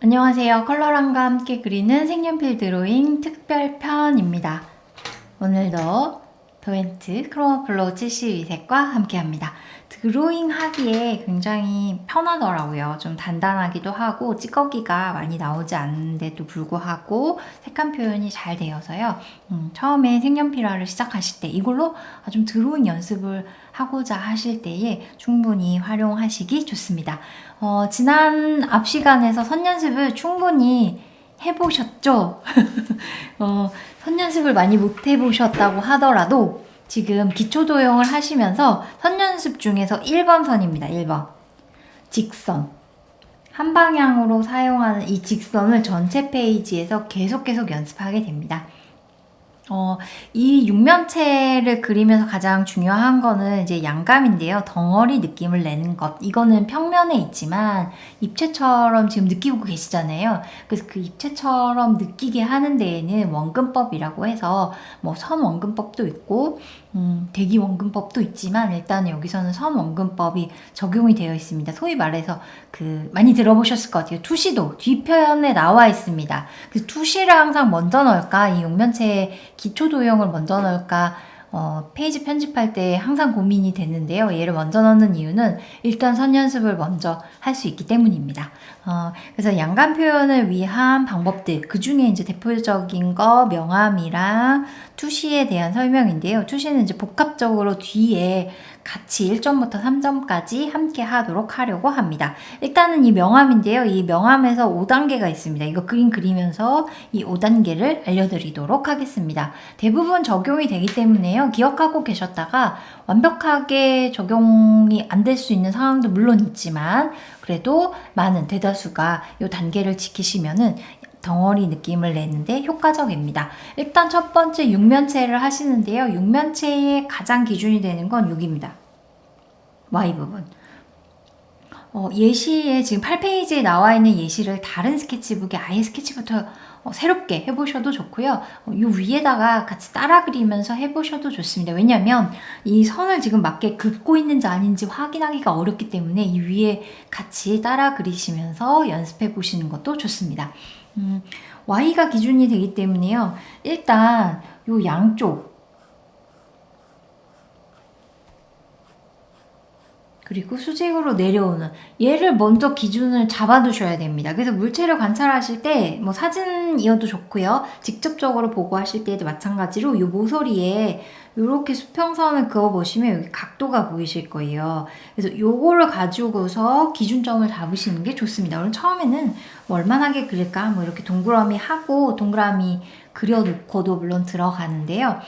안녕하세요. 컬러랑과 함께 그리는 색연필 드로잉 특별편입니다. 오늘도 도엔트 크로마 플로우 72색과 함께 합니다. 드로잉 하기에 굉장히 편하더라고요. 좀 단단하기도 하고 찌꺼기가 많이 나오지 않는데도 불구하고 색감 표현이 잘 되어서요. 처음에 색연필화를 시작하실 때 이걸로 좀 드로잉 연습을 하고자 하실 때에 충분히 활용하시기 좋습니다. 지난 앞 시간에서 선 연습을 충분히 해보셨죠? 선 연습을 많이 못 해보셨다고 하더라도 지금 기초 도형을 하시면서 선 연습 중에서 1번 선입니다. 1번. 직선. 한 방향으로 사용하는 이 직선을 전체 페이지에서 계속 연습하게 됩니다. 이 육면체를 그리면서 가장 중요한 거는 이제 양감인데요. 덩어리 느낌을 내는 것. 이거는 평면에 있지만 입체처럼 지금 느끼고 계시잖아요. 그래서 그 입체처럼 느끼게 하는 데에는 원근법이라고 해서 뭐 선 원근법도 있고 대기 원근법도 있지만 일단 여기서는 선 원근법이 적용이 되어 있습니다. 소위 말해서 많이 들어보셨을 것 같아요. 투시도 뒷편에 나와 있습니다. 그 투시를 항상 먼저 넣을까, 이 육면체에 기초 도형을 먼저 넣을까, 페이지 편집할 때 항상 고민이 되는데요. 얘를 먼저 넣는 이유는 일단 선 연습을 먼저 할 수 있기 때문입니다. 그래서 양감 표현을 위한 방법들, 그 중에 이제 대표적인 거 명암이랑 투시에 대한 설명인데요. 투시는 이제 복합적으로 뒤에 같이 1점부터 3점까지 함께 하도록 하려고 합니다. 일단은 이 명암인데요. 이 명암에서 5단계가 있습니다. 이거 그림 그리면서 이 5단계를 알려드리도록 하겠습니다. 대부분 적용이 되기 때문에요. 기억하고 계셨다가 완벽하게 적용이 안 될 수 있는 상황도 물론 있지만 그래도 많은 대다수가 이 단계를 지키시면은 덩어리 느낌을 내는데 효과적입니다. 일단 첫 번째 육면체를 하시는데요. 육면체의 가장 기준이 되는 건 여기입니다. Y 부분. 예시에 지금 8페이지에 나와 있는 예시를 다른 스케치북에 아예 스케치부터 새롭게 해보셔도 좋고요. 이 위에다가 같이 따라 그리면서 해보셔도 좋습니다. 왜냐하면 이 선을 지금 맞게 긋고 있는지 아닌지 확인하기가 어렵기 때문에 이 위에 같이 따라 그리시면서 연습해 보시는 것도 좋습니다. Y가 기준이 되기 때문에요. 일단 요 양쪽 그리고 수직으로 내려오는 얘를 먼저 기준을 잡아두셔야 됩니다. 그래서 물체를 관찰하실 때 뭐 사진이어도 좋고요. 직접적으로 보고 하실 때도 마찬가지로 이 모서리에 이렇게 수평선을 그어보시면 여기 각도가 보이실 거예요. 그래서 요거를 가지고서 기준점을 잡으시는 게 좋습니다. 그럼 처음에는 뭐 얼마나게 그릴까? 뭐 이렇게 동그라미 하고 동그라미 그려놓고도 물론 들어가는데요.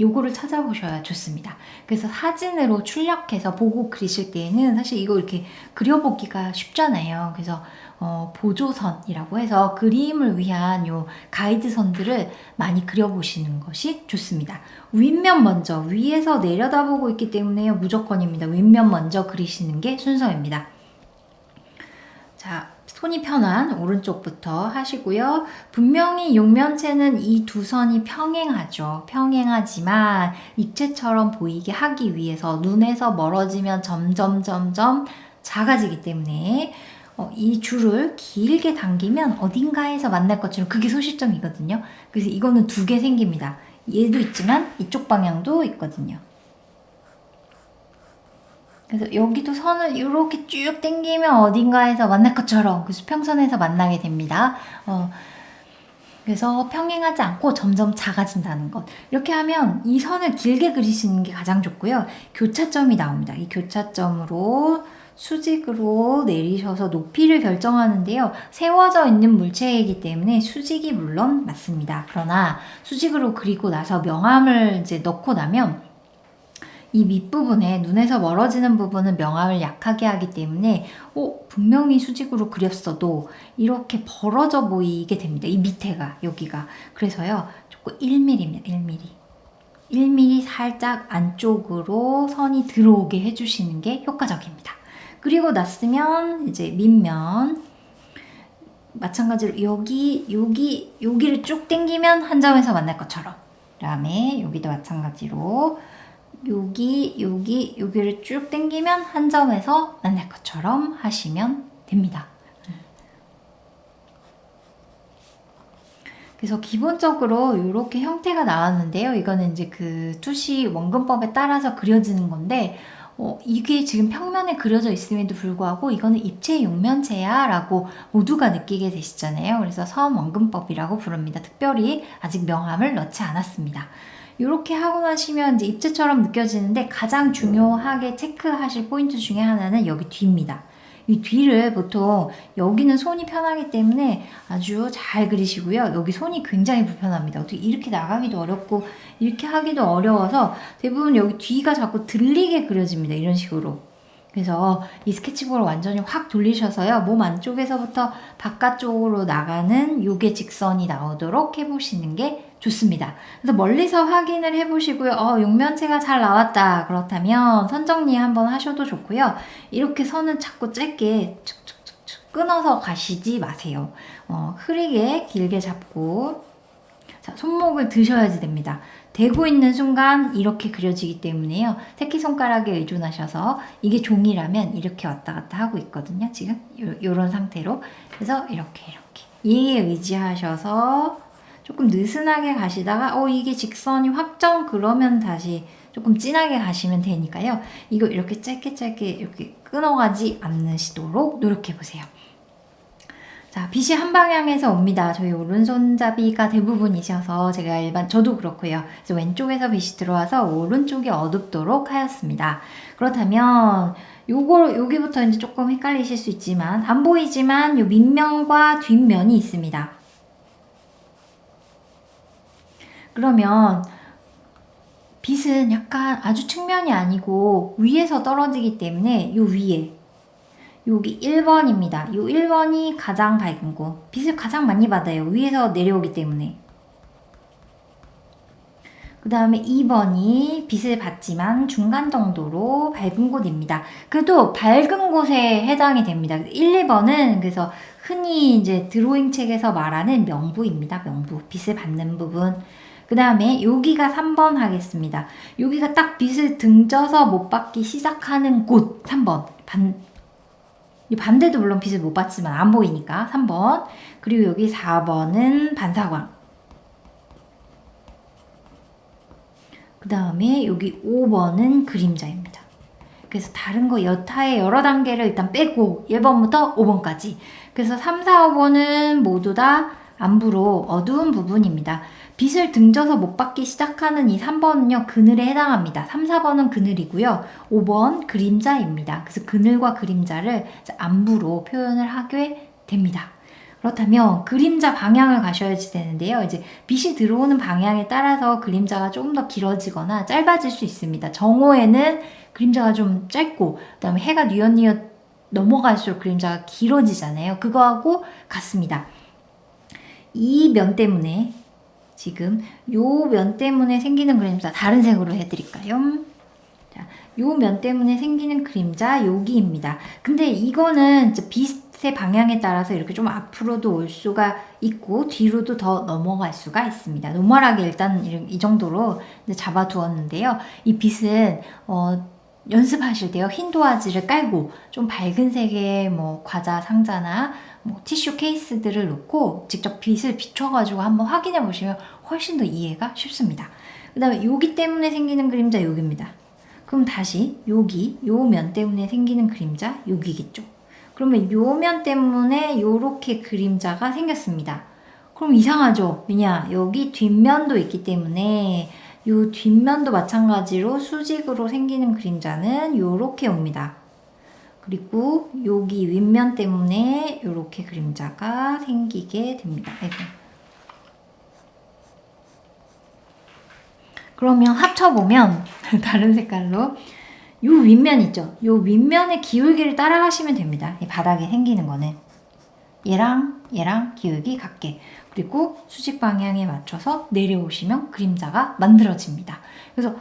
요거를 찾아보셔야 좋습니다. 그래서 사진으로 출력해서 보고 그리실 때에는 사실 이거 이렇게 그려보기가 쉽잖아요. 그래서 보조선이라고 해서 그림을 위한 요 가이드선들을 많이 그려보시는 것이 좋습니다. 윗면 먼저, 위에서 내려다보고 있기 때문에요. 무조건입니다. 윗면 먼저 그리시는 게 순서입니다. 자, 손이 편한 오른쪽부터 하시고요. 분명히 육면체는 이 두 선이 평행하죠. 평행하지만 입체처럼 보이게 하기 위해서 눈에서 멀어지면 점점 작아지기 때문에 이 줄을 길게 당기면 어딘가에서 만날 것처럼 그게 소시점이거든요. 그래서 이거는 두 개 생깁니다. 얘도 있지만 이쪽 방향도 있거든요. 그래서 여기도 선을 이렇게 쭉 당기면 어딘가에서 만날 것처럼 그 수평선에서 만나게 됩니다. 그래서 평행하지 않고 점점 작아진다는 것. 이렇게 하면 이 선을 길게 그리시는 게 가장 좋고요. 교차점이 나옵니다. 이 교차점으로 수직으로 내리셔서 높이를 결정하는데요. 세워져 있는 물체이기 때문에 수직이 물론 맞습니다. 그러나 수직으로 그리고 나서 명암을 이제 넣고 나면 이 밑부분에 눈에서 멀어지는 부분은 명암을 약하게 하기 때문에 분명히 수직으로 그렸어도 이렇게 벌어져 보이게 됩니다. 이 밑에가 여기가. 그래서요. 조금 1mm입니다. 1mm. 1mm 살짝 안쪽으로 선이 들어오게 해주시는 게 효과적입니다. 그리고 났으면 이제 밑면 마찬가지로 여기를 쭉 당기면 한 점에서 만날 것처럼 그 다음에 여기도 마찬가지로 여기를 쭉 당기면 한 점에서 만날 것처럼 하시면 됩니다. 그래서 기본적으로 이렇게 형태가 나왔는데요. 이거는 이제 그 투시 원근법에 따라서 그려지는 건데, 이게 지금 평면에 그려져 있음에도 불구하고 이거는 입체 육면체야 라고 모두가 느끼게 되시잖아요. 그래서 선원근법이라고 부릅니다. 특별히 아직 명함을 넣지 않았습니다. 이렇게 하고 나시면 이제 입체처럼 느껴지는데 가장 중요하게 체크하실 포인트 중에 하나는 여기 뒤입니다. 이 뒤를 보통 여기는 손이 편하기 때문에 아주 잘 그리시고요. 여기 손이 굉장히 불편합니다. 어떻게 이렇게 나가기도 어렵고 이렇게 하기도 어려워서 대부분 여기 뒤가 자꾸 들리게 그려집니다. 이런 식으로. 그래서 이 스케치북을 완전히 확 돌리셔서요. 몸 안쪽에서부터 바깥쪽으로 나가는 요게 직선이 나오도록 해보시는 게 좋습니다. 그래서 멀리서 확인을 해보시고요. 육면체가 잘 나왔다. 그렇다면 선 정리 한번 하셔도 좋고요. 이렇게 선은 자꾸 짧게 축축축축 끊어서 가시지 마세요. 흐리게 길게 잡고 자, 손목을 드셔야지 됩니다. 대고 있는 순간 이렇게 그려지기 때문에요. 새끼손가락에 의존하셔서 이게 종이라면 이렇게 왔다 갔다 하고 있거든요. 지금 요런 상태로. 그래서 이렇게 이에 의지하셔서 조금 느슨하게 가시다가 이게 직선이 확정 그러면 다시 조금 진하게 가시면 되니까요. 이거 이렇게 짧게 이렇게 끊어가지 않으시도록 노력해 보세요. 자, 빛이 한 방향에서 옵니다. 저희 오른손잡이가 대부분이셔서 저도 그렇고요. 그래서 왼쪽에서 빛이 들어와서 오른쪽이 어둡도록 하였습니다. 그렇다면 여기부터 이제 조금 헷갈리실 수 있지만 안 보이지만 요 밑면과 뒷면이 있습니다. 그러면 빛은 약간 아주 측면이 아니고 위에서 떨어지기 때문에 요 위에 여기 1번입니다. 요 1번이 가장 밝은 곳. 빛을 가장 많이 받아요. 위에서 내려오기 때문에. 그 다음에 2번이 빛을 받지만 중간 정도로 밝은 곳입니다. 그래도 밝은 곳에 해당이 됩니다. 1, 2번은 그래서 흔히 이제 드로잉 책에서 말하는 명부입니다. 명부. 빛을 받는 부분. 그 다음에 여기가 3번 하겠습니다. 여기가 딱 빛을 등져서 못 받기 시작하는 곳 3번. 반대도 물론 빛을 못 받지만 안 보이니까 3번. 그리고 여기 4번은 반사광. 그 다음에 여기 5번은 그림자입니다. 그래서 다른 거 여타의 여러 단계를 일단 빼고 1번부터 5번까지. 그래서 3, 4, 5번은 모두 다 안부로 어두운 부분입니다. 빛을 등져서 못 받기 시작하는 이 3번은요, 그늘에 해당합니다. 3, 4번은 그늘이고요. 5번 그림자입니다. 그래서 그늘과 그림자를 안부로 표현을 하게 됩니다. 그렇다면 그림자 방향을 가셔야지 되는데요. 이제 빛이 들어오는 방향에 따라서 그림자가 조금 더 길어지거나 짧아질 수 있습니다. 정오에는 그림자가 좀 짧고, 그 다음에 해가 뉘엿뉘엿 넘어갈수록 그림자가 길어지잖아요. 그거하고 같습니다. 이 면 때문에 지금 요 면 때문에 생기는 그림자 다른 색으로 해드릴까요? 자, 요 면 때문에 생기는 그림자 여기입니다. 근데 이거는 빛의 방향에 따라서 이렇게 좀 앞으로도 올 수가 있고 뒤로도 더 넘어갈 수가 있습니다. 노멀하게 일단 이 정도로 잡아두었는데요. 이 빛은 연습하실 때요. 흰 도화지를 깔고 좀 밝은 색의 과자 상자나 티슈 케이스들을 놓고 직접 빛을 비춰가지고 한번 확인해 보시면 훨씬 더 이해가 쉽습니다. 그 다음에 여기 때문에 생기는 그림자 여기입니다. 그럼 다시 여기 요 면 때문에 생기는 그림자 여기겠죠. 그러면 요 면 때문에 요렇게 그림자가 생겼습니다. 그럼 이상하죠? 왜냐? 여기 뒷면도 있기 때문에 요 뒷면도 마찬가지로 수직으로 생기는 그림자는 요렇게 옵니다. 그리고 여기 윗면 때문에 이렇게 그림자가 생기게 됩니다. 그러면 합쳐보면 다른 색깔로 이 윗면 있죠? 이 윗면의 기울기를 따라가시면 됩니다. 이 바닥에 생기는 거는 얘랑 기울기 같게, 그리고 수직 방향에 맞춰서 내려오시면 그림자가 만들어집니다. 그래서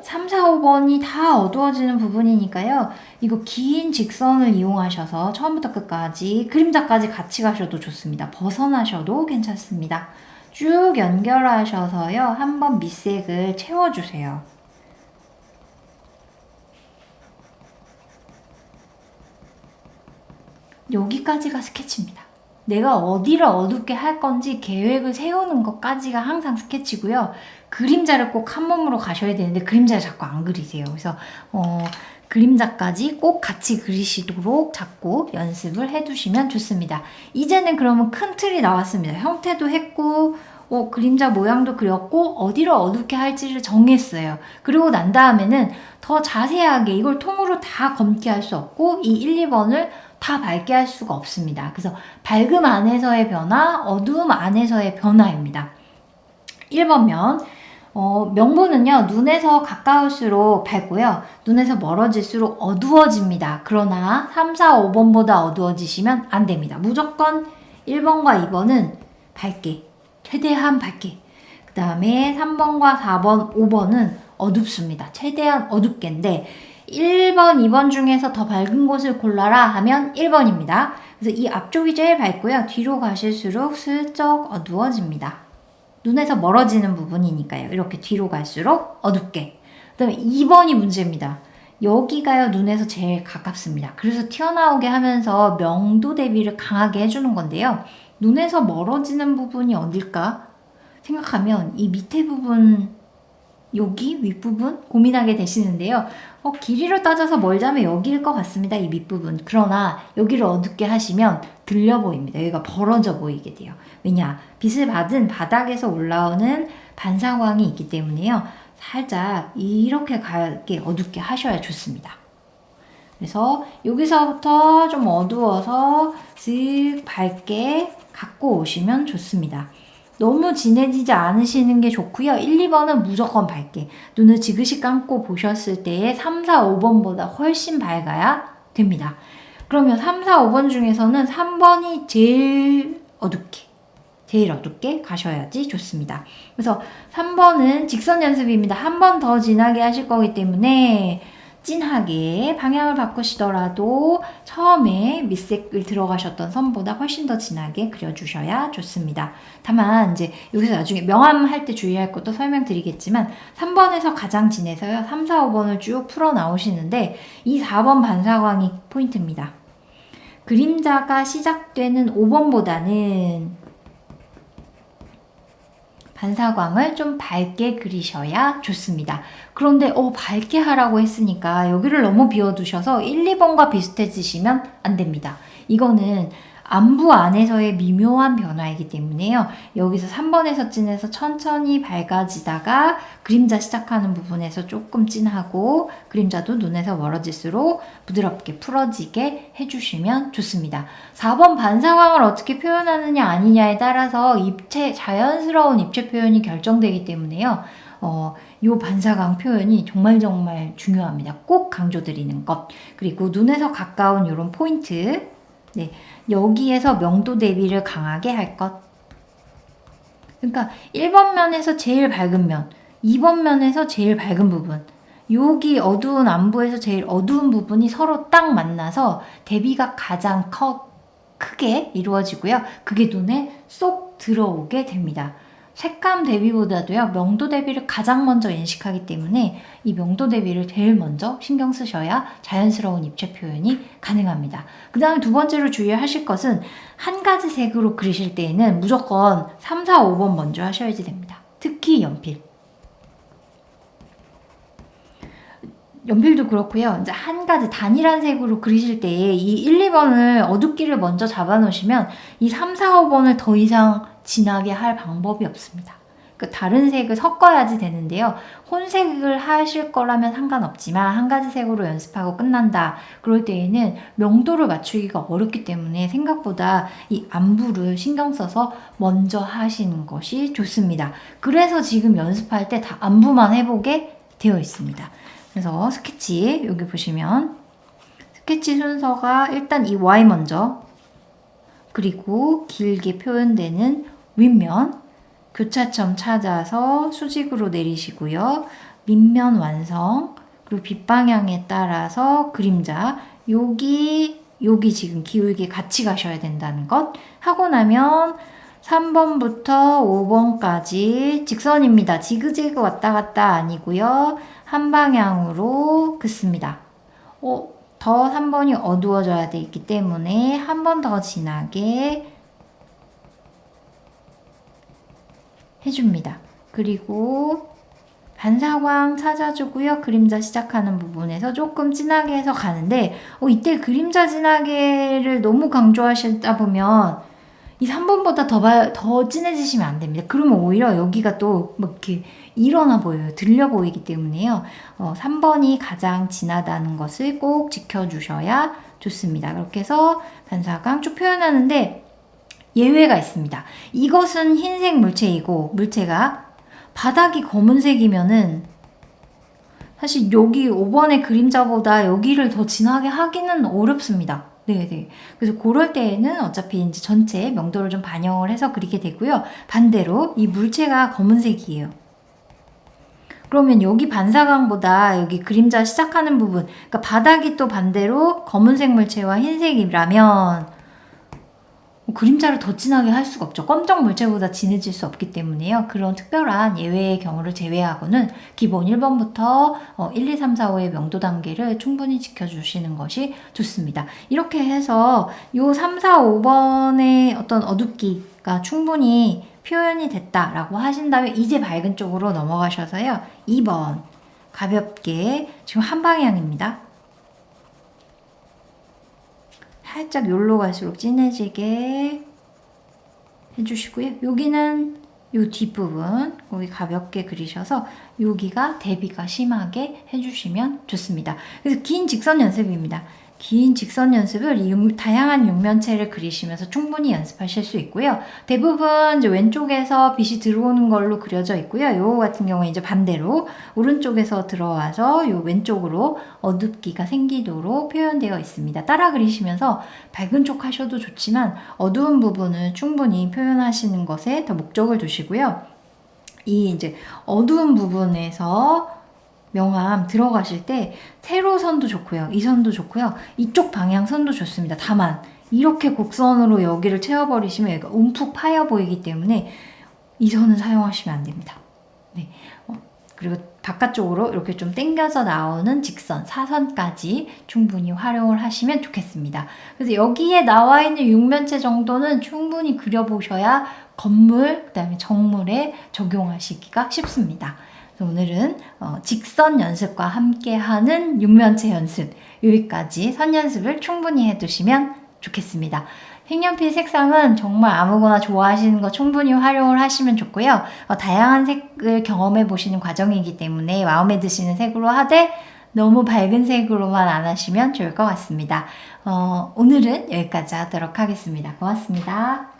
3, 4, 5번이 다 어두워지는 부분이니까요. 이거 긴 직선을 이용하셔서 처음부터 끝까지 그림자까지 같이 가셔도 좋습니다. 벗어나셔도 괜찮습니다. 쭉 연결하셔서요. 한번 밑색을 채워주세요. 여기까지가 스케치입니다. 내가 어디를 어둡게 할 건지 계획을 세우는 것까지가 항상 스케치고요. 그림자를 꼭 한 몸으로 가셔야 되는데 그림자를 자꾸 안 그리세요. 그래서 그림자까지 꼭 같이 그리시도록 자꾸 연습을 해두시면 좋습니다. 이제는 그러면 큰 틀이 나왔습니다. 형태도 했고 그림자 모양도 그렸고 어디를 어둡게 할지를 정했어요. 그리고 난 다음에는 더 자세하게 이걸 통으로 다 검게 할 수 없고 이 1, 2번을 다 밝게 할 수가 없습니다. 그래서 밝음 안에서의 변화, 어두움 안에서의 변화입니다. 1번면 명보는요, 눈에서 가까울수록 밝고요, 눈에서 멀어질수록 어두워집니다. 그러나 3, 4, 5번보다 어두워지시면 안 됩니다. 무조건 1번과 2번은 밝게, 최대한 밝게. 그 다음에 3번과 4번, 5번은 어둡습니다. 최대한 어둡게인데 1번, 2번 중에서 더 밝은 곳을 골라라 하면 1번입니다. 그래서 이 앞쪽이 제일 밝고요. 뒤로 가실수록 슬쩍 어두워집니다. 눈에서 멀어지는 부분이니까요. 이렇게 뒤로 갈수록 어둡게. 그 다음에 2번이 문제입니다. 여기가요, 눈에서 제일 가깝습니다. 그래서 튀어나오게 하면서 명도 대비를 강하게 해주는 건데요. 눈에서 멀어지는 부분이 어딜까 생각하면 이 밑에 부분, 여기 윗부분 고민하게 되시는데요. 길이로 따져서 멀자면 여기일 것 같습니다. 이 밑부분. 그러나 여기를 어둡게 하시면 들려 보입니다. 여기가 벌어져 보이게 돼요. 왜냐? 빛을 받은 바닥에서 올라오는 반사광이 있기 때문에요. 살짝 이렇게 가게 어둡게 하셔야 좋습니다. 그래서 여기서부터 좀 어두워서 슥 밝게 갖고 오시면 좋습니다. 너무 진해지지 않으시는 게 좋고요. 1, 2번은 무조건 밝게. 눈을 지그시 감고 보셨을 때에 3, 4, 5번보다 훨씬 밝아야 됩니다. 그러면 3, 4, 5번 중에서는 3번이 제일 어둡게 가셔야지 좋습니다. 그래서 3번은 직선 연습입니다. 한 번 더 진하게 하실 거기 때문에 진하게 방향을 바꾸시더라도 처음에 밑색을 들어가셨던 선보다 훨씬 더 진하게 그려주셔야 좋습니다. 다만 이제 여기서 나중에 명암할 때 주의할 것도 설명드리겠지만 3번에서 가장 진해서요. 3, 4, 5번을 쭉 풀어 나오시는데 이 4번 반사광이 포인트입니다. 그림자가 시작되는 5번보다는 반사광을 좀 밝게 그리셔야 좋습니다. 그런데 밝게 하라고 했으니까 여기를 너무 비워두셔서 1, 2번과 비슷해지시면 안 됩니다. 이거는 안부 안에서의 미묘한 변화이기 때문에요. 여기서 3번에서 진해서 천천히 밝아지다가 그림자 시작하는 부분에서 조금 진하고 그림자도 눈에서 멀어질수록 부드럽게 풀어지게 해주시면 좋습니다. 4번 반사광을 어떻게 표현하느냐 아니냐에 따라서 자연스러운 입체 표현이 결정되기 때문에요. 이 반사광 표현이 정말 중요합니다. 꼭 강조드리는 것. 그리고 눈에서 가까운 이런 포인트. 네, 여기에서 명도 대비를 강하게 할 것. 그러니까 1번 면에서 제일 밝은 면, 2번 면에서 제일 밝은 부분, 여기 어두운 안부에서 제일 어두운 부분이 서로 딱 만나서 대비가 가장 크게 이루어지고요. 그게 눈에 쏙 들어오게 됩니다. 색감 대비보다도요, 명도 대비를 가장 먼저 인식하기 때문에 이 명도 대비를 제일 먼저 신경 쓰셔야 자연스러운 입체 표현이 가능합니다. 그 다음에 두 번째로 주의하실 것은 한 가지 색으로 그리실 때에는 무조건 3, 4, 5번 먼저 하셔야지 됩니다. 특히 연필. 연필도 그렇고요. 이제 한 가지 단일한 색으로 그리실 때에 이 1, 2번을 어둡기를 먼저 잡아 놓으시면 이 3, 4, 5번을 더 이상 진하게 할 방법이 없습니다. 그러니까 다른 색을 섞어야지 되는데요. 혼색을 하실 거라면 상관없지만 한 가지 색으로 연습하고 끝난다. 그럴 때에는 명도를 맞추기가 어렵기 때문에 생각보다 이 안부를 신경 써서 먼저 하시는 것이 좋습니다. 그래서 지금 연습할 때 다 안부만 해보게 되어 있습니다. 그래서 스케치 여기 보시면 스케치 순서가 일단 이 Y 먼저, 그리고 길게 표현되는 윗면 교차점 찾아서 수직으로 내리시고요. 밑면 완성, 그리고 빗방향에 따라서 그림자 여기 지금 기울기 같이 가셔야 된다는 것 하고 나면 3번부터 5번까지 직선입니다. 지그재그 왔다 갔다 아니고요. 한 방향으로 긋습니다. 더 3번이 어두워져야 되기 때문에 한 번 더 진하게 해줍니다. 그리고 반사광 찾아주고요. 그림자 시작하는 부분에서 조금 진하게 해서 가는데 이때 그림자 진하게를 너무 강조하시다 보면 이 3번보다 더 진해지시면 안 됩니다. 그러면 오히려 여기가 또 뭐 이렇게 일어나 보여요. 들려 보이기 때문에요. 3번이 가장 진하다는 것을 꼭 지켜주셔야 좋습니다. 그렇게 해서 반사광 쭉 표현하는데 예외가 있습니다. 이것은 흰색 물체이고 물체가 바닥이 검은색이면은 사실 여기 5번의 그림자보다 여기를 더 진하게 하기는 어렵습니다. 네네. 그래서 그럴 때에는 어차피 이제 전체 명도를 좀 반영을 해서 그리게 되고요. 반대로 이 물체가 검은색이에요. 그러면 여기 반사광보다 여기 그림자 시작하는 부분, 그러니까 바닥이 또 반대로 검은색 물체와 흰색이라면 그림자를 더 진하게 할 수가 없죠. 검정 물체보다 진해질 수 없기 때문에요. 그런 특별한 예외의 경우를 제외하고는 기본 1번부터 1, 2, 3, 4, 5의 명도 단계를 충분히 지켜주시는 것이 좋습니다. 이렇게 해서 요 3, 4, 5번의 어떤 어둡기가 충분히 표현이 됐다라고 하신다면 이제 밝은 쪽으로 넘어가셔서요. 2번 가볍게 지금 한 방향입니다. 살짝 요로 갈수록 진해지게 해주시고요. 여기는 요 뒷부분 거기 가볍게 그리셔서 여기가 대비가 심하게 해주시면 좋습니다. 그래서 긴 직선 연습입니다. 긴 직선 연습을 다양한 육면체를 그리시면서 충분히 연습하실 수 있고요. 대부분 이제 왼쪽에서 빛이 들어오는 걸로 그려져 있고요. 요거 같은 경우에 이제 반대로 오른쪽에서 들어와서 요 왼쪽으로 어둡기가 생기도록 표현되어 있습니다. 따라 그리시면서 밝은 쪽 하셔도 좋지만 어두운 부분을 충분히 표현하시는 것에 더 목적을 두시고요. 이 이제 어두운 부분에서 명암 들어가실 때 세로선도 좋고요. 이 선도 좋고요. 이쪽 방향 선도 좋습니다. 다만 이렇게 곡선으로 여기를 채워버리시면 여기가 움푹 파여 보이기 때문에 이 선은 사용하시면 안 됩니다. 네. 그리고 바깥쪽으로 이렇게 좀 당겨서 나오는 직선, 사선까지 충분히 활용을 하시면 좋겠습니다. 그래서 여기에 나와 있는 육면체 정도는 충분히 그려보셔야 건물, 그 다음에 정물에 적용하시기가 쉽습니다. 오늘은 직선 연습과 함께하는 육면체 연습 여기까지 선 연습을 충분히 해두시면 좋겠습니다. 색연필 색상은 정말 아무거나 좋아하시는 거 충분히 활용을 하시면 좋고요. 다양한 색을 경험해 보시는 과정이기 때문에 마음에 드시는 색으로 하되 너무 밝은 색으로만 안 하시면 좋을 것 같습니다. 오늘은 여기까지 하도록 하겠습니다. 고맙습니다.